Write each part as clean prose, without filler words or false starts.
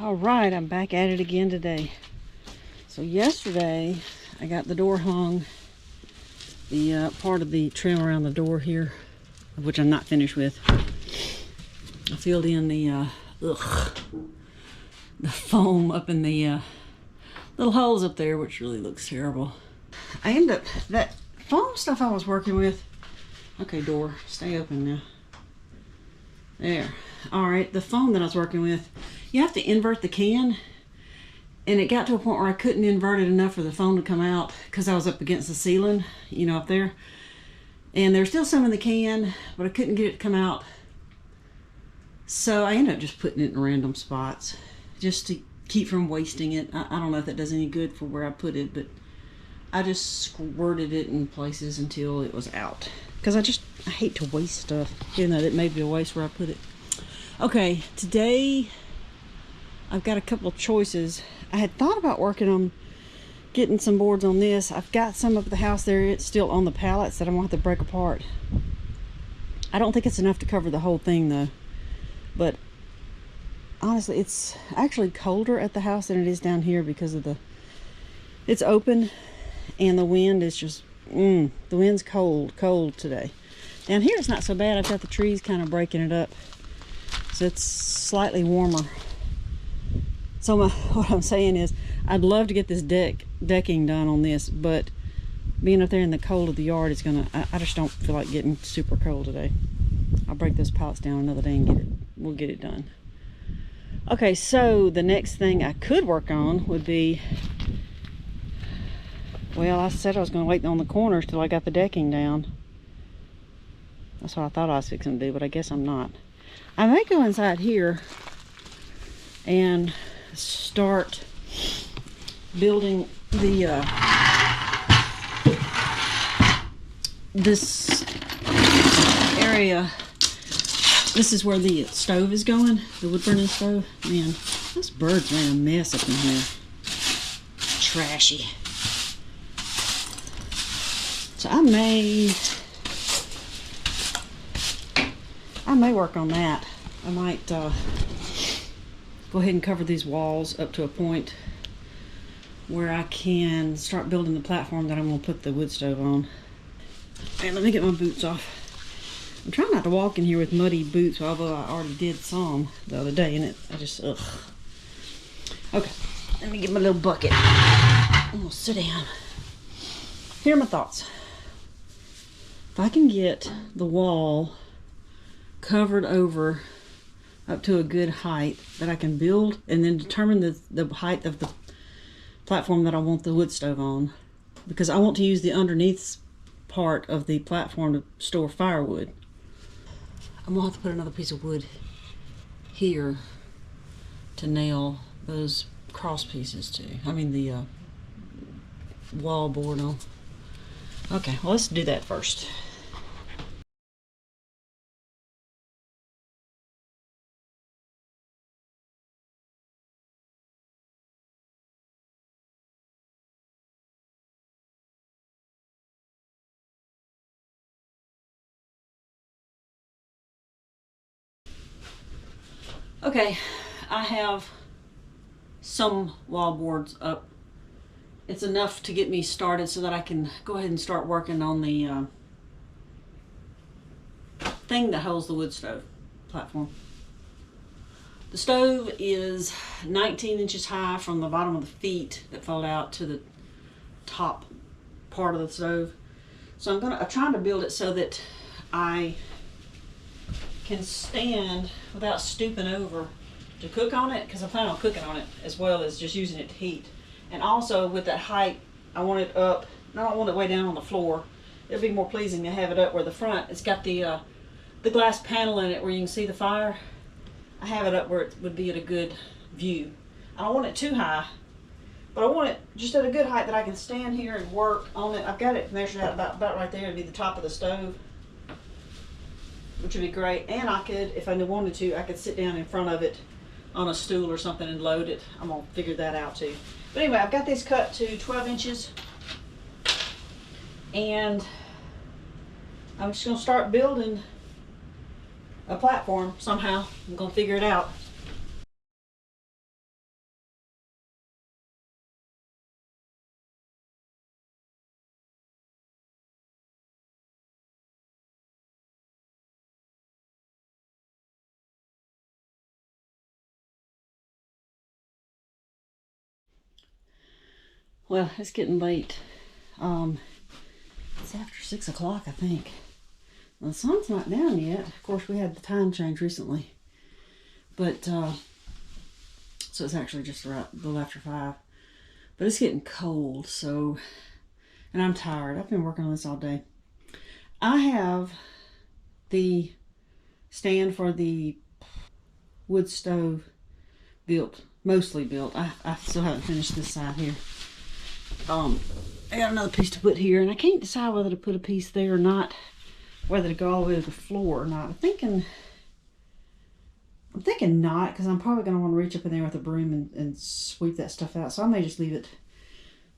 All right, I'm back at it again today. So yesterday I got the door hung, the part of the trim around the door here, which I'm not finished with. I filled in the foam up in the little holes up there, which really looks terrible. I end up, that foam stuff I was working with, okay, door, stay open now. There. All right, the foam that I was working with, you have to invert the can, and it got to a point where I couldn't invert it enough for the foam to come out because I was up against the ceiling, you know, up there. And there's still some in the can, but I couldn't get it to come out. So I ended up just putting it in random spots just to keep from wasting it. I don't know if that does any good for where I put it, but I just squirted it in places until it was out. Because I hate to waste stuff, even though it may be a waste where I put it. Okay, today I've got a couple of choices. I had thought about working on getting some boards on this. I've got some up at the house there. It's still on the pallets that I'm going to have to break apart. I don't think it's enough to cover the whole thing though. But honestly, it's actually colder at the house than it is down here because of it's open and the wind is just, the wind's cold today. Down here it's not so bad. I've got the trees kind of breaking it up. So it's slightly warmer. So what I'm saying is, I'd love to get this decking done on this, but being up there in the cold of the yard, it's gonna, I just don't feel like getting super cold today. I'll break those pallets down another day and we'll get it done. Okay, so the next thing I could work on would be, well, I said I was gonna wait on the corners till I got the decking down. That's what I thought I was fixing to do, but I guess I'm not. I may go inside here and start building the this area. This is where the stove is going, the wood burning stove. Man, those birds made a mess up in here. Trashy. So I may work on that. I might go ahead and cover these walls up to a point where I can start building the platform that I'm going to put the wood stove on. And let me get my boots off. I'm trying not to walk in here with muddy boots, although I already did some the other day, and I just, ugh. Okay, let me get my little bucket. I'm going to sit down. Here are my thoughts. If I can get the wall covered over up to a good height that I can build, and then determine the height of the platform that I want the wood stove on, because I want to use the underneath part of the platform to store firewood. I'm gonna have to put another piece of wood here to nail those cross pieces to. I mean the wall board on. Okay, well, let's do that first. Okay, I have some wall boards up. It's enough to get me started so that I can go ahead and start working on the thing that holds the wood stove platform. The stove is 19 inches high from the bottom of the feet that fold out to the top part of the stove. So I'm trying to build it so that I can stand without stooping over to cook on it, because I plan on cooking on it as well as just using it to heat. And also with that height, I want it up. I don't want it way down on the floor. It'll be more pleasing to have it up where the front, it's got the glass panel in it where you can see the fire. I have it up where it would be at a good view. I don't want it too high, but I want it just at a good height that I can stand here and work on it. I've got it measured out about right there to be the top of the stove, which would be great. And I could, if I wanted to, I could sit down in front of it on a stool or something and load it. I'm gonna figure that out too. But anyway, I've got these cut to 12 inches. And I'm just gonna start building a platform somehow. I'm gonna figure it out. Well, it's getting late. It's after 6 o'clock, I think. Well, the sun's not down yet. Of course, we had the time change recently. But, so it's actually just right a little after 5. But it's getting cold, so, and I'm tired. I've been working on this all day. I have the stand for the wood stove built, mostly built. I still haven't finished this side here. I got another piece to put here, and I can't decide whether to put a piece there or not, whether to go all the way to the floor or not. I'm thinking not, because I'm probably going to want to reach up in there with a broom and sweep that stuff out. So I may just leave it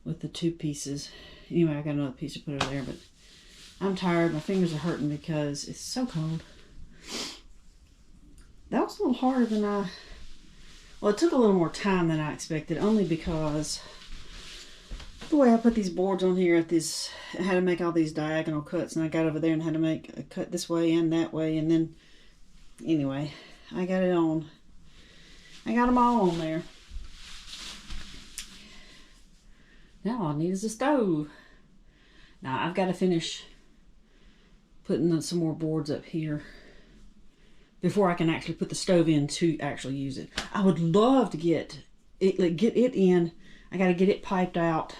with the 2 pieces. Anyway, I got another piece to put over there, but I'm tired. My fingers are hurting because it's so cold. That was a little harder than well, it took a little more time than I expected, only because the way I put these boards on here I had to make all these diagonal cuts, and I got over there and had to make a cut this way and that way, and then anyway, I got it on. I got them all on there. Now all I need is a stove. Now I've got to finish putting some more boards up here before I can actually put the stove in to actually use it. I would love to get it in. I got to get it piped out.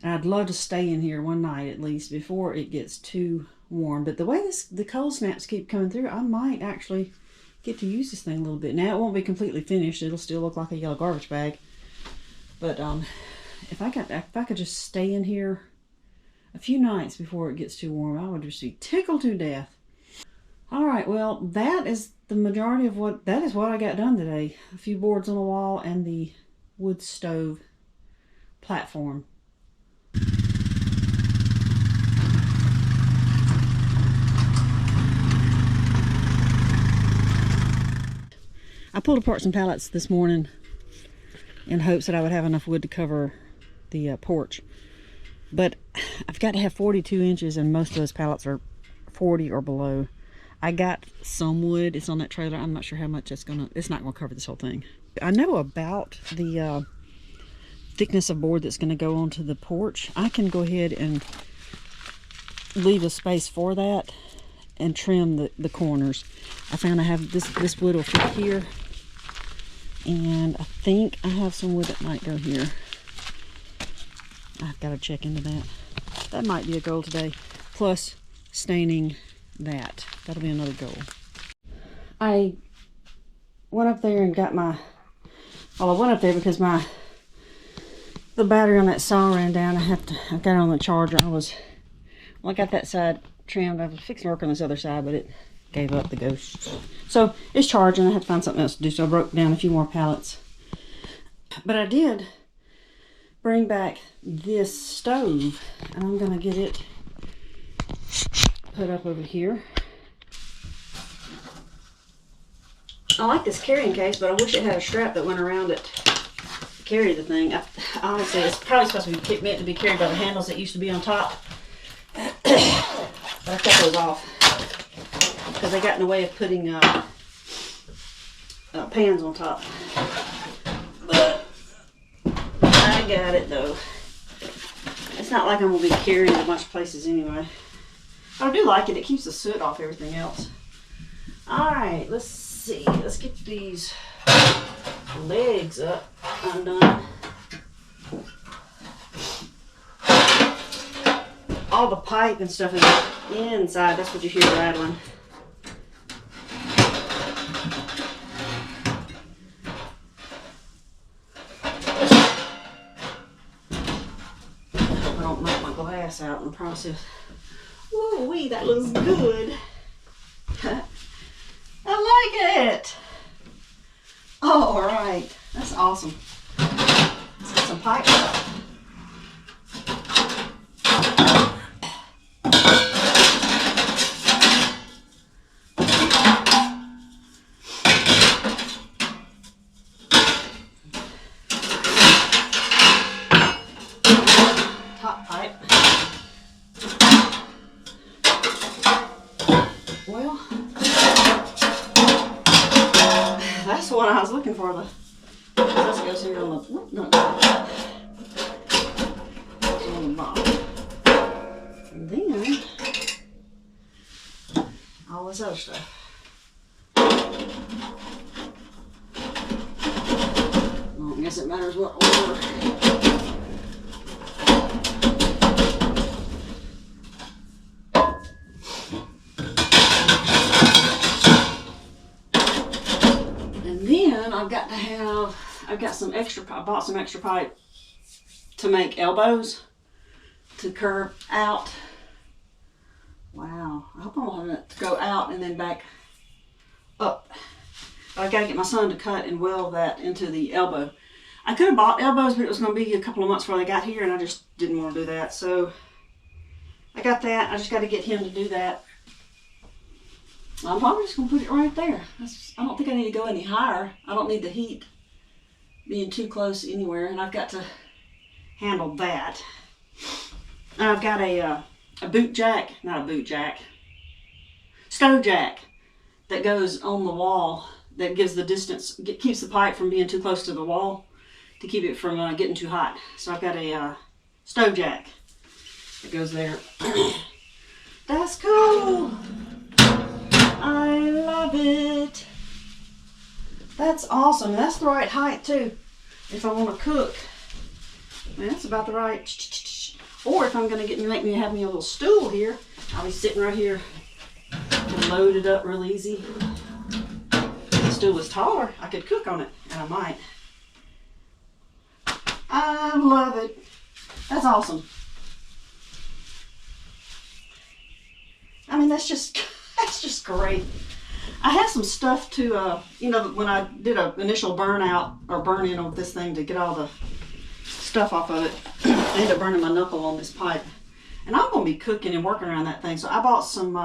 And I'd love to stay in here one night at least before it gets too warm. But the way the cold snaps keep coming through, I might actually get to use this thing a little bit. Now it won't be completely finished. It'll still look like a yellow garbage bag. But if I could just stay in here a few nights before it gets too warm, I would just be tickled to death. All right, well, that is the majority of what I got done today. A few boards on the wall and the wood stove platform. I pulled apart some pallets this morning in hopes that I would have enough wood to cover the porch. But I've got to have 42 inches, and most of those pallets are 40 or below. I got some wood. It's on that trailer. I'm not sure how much it's not gonna cover this whole thing. I know about the thickness of board that's gonna go onto the porch. I can go ahead and leave a space for that and trim the corners. I found I have this wood will fit here, and I think I have some wood that might go here. I've got to check into that. That might be a goal today. Plus staining that. That'll be another goal. I went up there and got I went up there because the battery on that saw ran down. I got it on the charger. I got that side trimmed. I was fixing to work on this other side, but it gave up the ghost. So it's charging. I had to find something else to do, so I broke down a few more pallets. But I did bring back this stove, and I'm gonna get it put up over here. I like this carrying case, but I wish it had a strap that went around it to carry the thing. Honestly, it's probably supposed to be meant to be carried by the handles that used to be on top. But I cut those off because they got in the way of putting pans on top. But I got it though. It's not like I'm gonna be carrying it a bunch of places anyway. I do like it. It keeps the soot off everything else. All right, let's see. Let's get these legs up undone. All the pipe and stuff is inside. That's what you hear rattling. I hope I don't knock my glass out in the process. Woo wee, that looks good. I like it. Oh, all right. That's awesome. Let's get some pipe up. Top pipe. Well, that's the one I was looking for. This goes here on the. No. the bottom. And then all this other stuff. Well, I guess it matters what order. And then I've got some extra, I bought some extra pipe to make elbows to curve out. Wow, I hope I don't have it to go out and then back up. But I gotta get my son to cut and weld that into the elbow. I could have bought elbows, but it was gonna be a couple of months before they got here, and I just didn't want to do that. So I got that. I just got to get him to do that. I'm probably just gonna put it right there. I don't think I need to go any higher. I don't need the heat being too close anywhere, and I've got to handle that. I've got a boot jack, not a boot jack, stove jack that goes on the wall that gives the distance, keeps the pipe from being too close to the wall to keep it from getting too hot. So I've got a stove jack that goes there. That's cool. I love it. That's awesome. That's the right height too. If I want to cook, man, that's about the right. Or if I'm gonna make me a little stool here, I'll be sitting right here and load it up real easy. If the stool was taller, I could cook on it, and I might. I love it. That's awesome. I mean, that's just great. I had some stuff to, you know, when I did an initial burnout or burn in of this thing to get all the stuff off of it, I ended up burning my knuckle on this pipe. And I'm going to be cooking and working around that thing. So I bought some,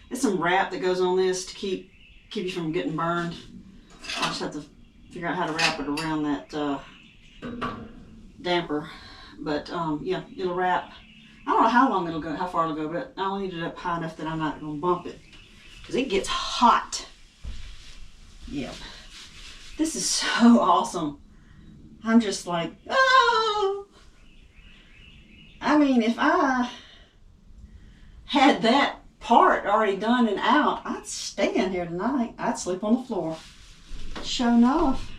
it's some wrap that goes on this to keep you from getting burned. I just have to figure out how to wrap it around that damper. But yeah, it'll wrap. I don't know how long it'll go, how far it'll go, but I'll need it up high enough that I'm not going to bump it. Because it gets hot. Yep. This is so awesome. I'm just like, oh. I mean, if I had that part already done and out, I'd stay in here tonight. I'd sleep on the floor. Sure enough.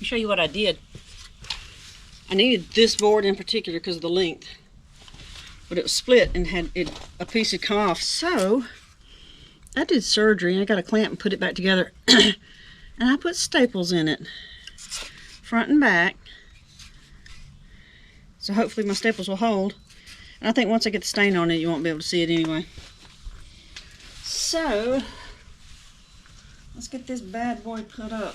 Show you what I did. I needed this board in particular because of the length, but it was split and a piece had come off. So I did surgery and I got a clamp and put it back together and I put staples in it, front and back, so hopefully my staples will hold. And I think once I get the stain on it, you won't be able to see it anyway. So let's get this bad boy put up.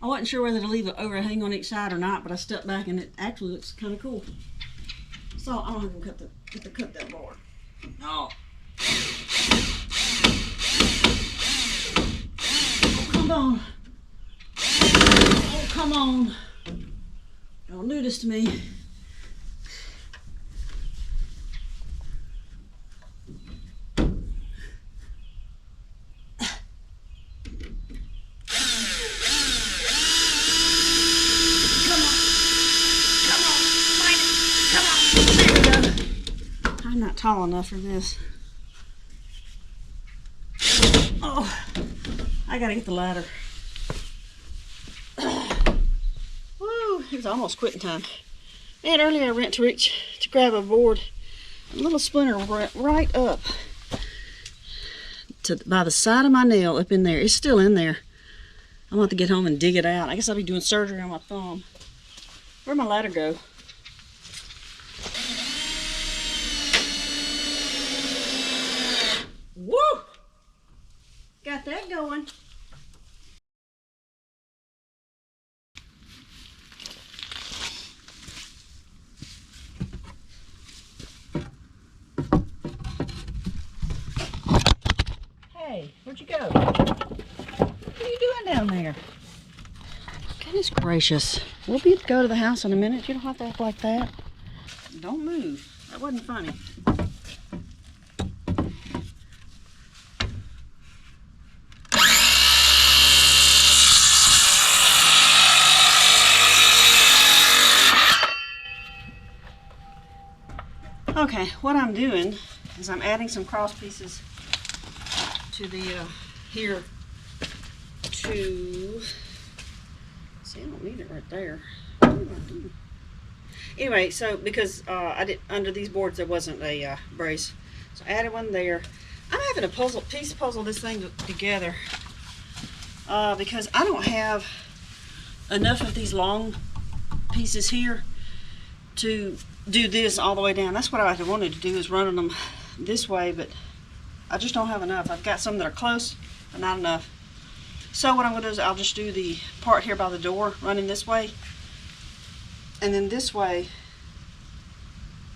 I wasn't sure whether to leave an overhang on each side or not, but I stepped back and it actually looks kind of cool. So I'm gonna cut that board. No. Oh, come on. Oh, come on. Don't do this to me. I'm not tall enough for this. Oh, I gotta get the ladder. Woo, it's almost quitting time. Man, earlier I went to reach to grab a board. A little splinter went right up by the side of my nail up in there. It's still in there. I'm going to have to get home and dig it out. I guess I'll be doing surgery on my thumb. Where'd my ladder go? Woo! Got that going. Hey, where'd you go? What are you doing down there? Goodness gracious. We'll be to go to the house in a minute. You don't have to act like that. Don't move. That wasn't funny. Okay, what I'm doing is I'm adding some cross pieces to the here to see. I don't need it right there. Anyway, so because I did under these boards there wasn't a brace, so I added one there. I'm having a puzzle this thing together because I don't have enough of these long pieces here to do this all the way down. That's what I wanted to do, is running them this way, but I just don't have enough. I've got some that are close, but not enough. So what I'm going to do is I'll just do the part here by the door running this way, and then this way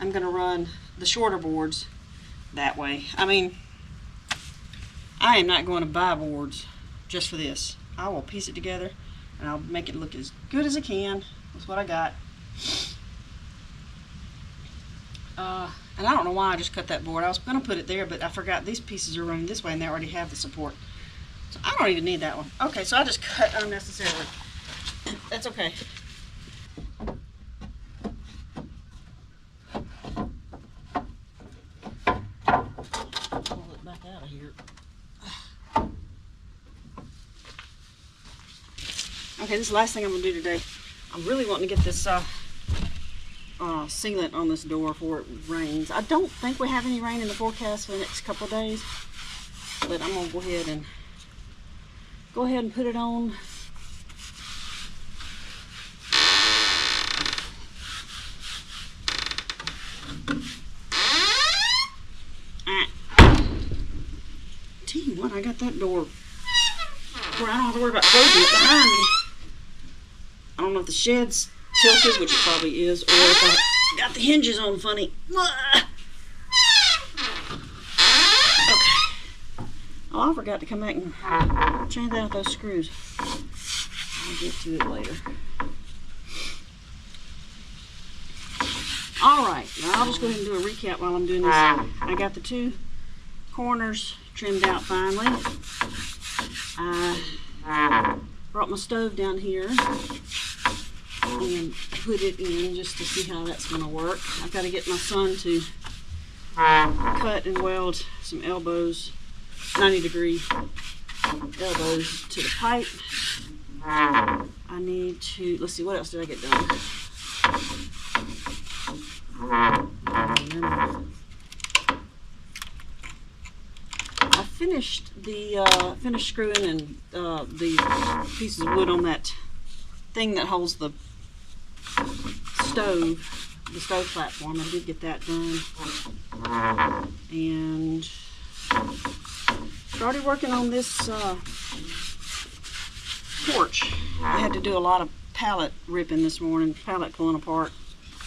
I'm going to run the shorter boards that way. I mean, I am not going to buy boards just for this. I will piece it together and I'll make it look as good as I can. That's what I got. And I don't know why I just cut that board. I was going to put it there, but I forgot these pieces are running this way and they already have the support. So I don't even need that one. Okay, so I just cut unnecessarily. That's okay. Pull it back out of here. Okay, this is the last thing I'm going to do today. I'm really wanting to get this sealant on this door before it rains. I don't think we have any rain in the forecast for the next couple of days, but I'm gonna go ahead and put it on. Tell you what, I got that door where I don't have to worry about closing it behind me. I don't know if the shed's tilted, which it probably is, or if I got the hinges on funny. Okay. Oh, I forgot to come back and change out those screws. I'll get to it later. Alright, now I'll just go ahead and do a recap while I'm doing this. I got the two corners trimmed out finally. I brought my stove down here and put it in just to see how that's going to work. I've got to get my son to cut and weld some elbows, 90-degree elbows to the pipe. I need to, let's see, what else did I get done? I finished screwing and the pieces of wood on that thing that holds the stove platform. I did get that done, and started working on this porch. I had to do a lot of pallet ripping this morning, pallet pulling apart.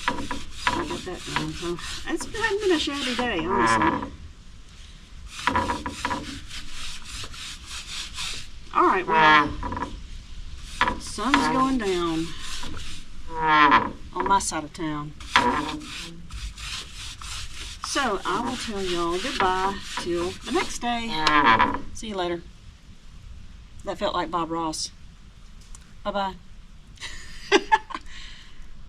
I got that done, so it hasn't been a shabby day, honestly. Alright, well, sun's going down on my side of town. So I will tell y'all goodbye till the next day. See you later. That felt like Bob Ross. Bye-bye.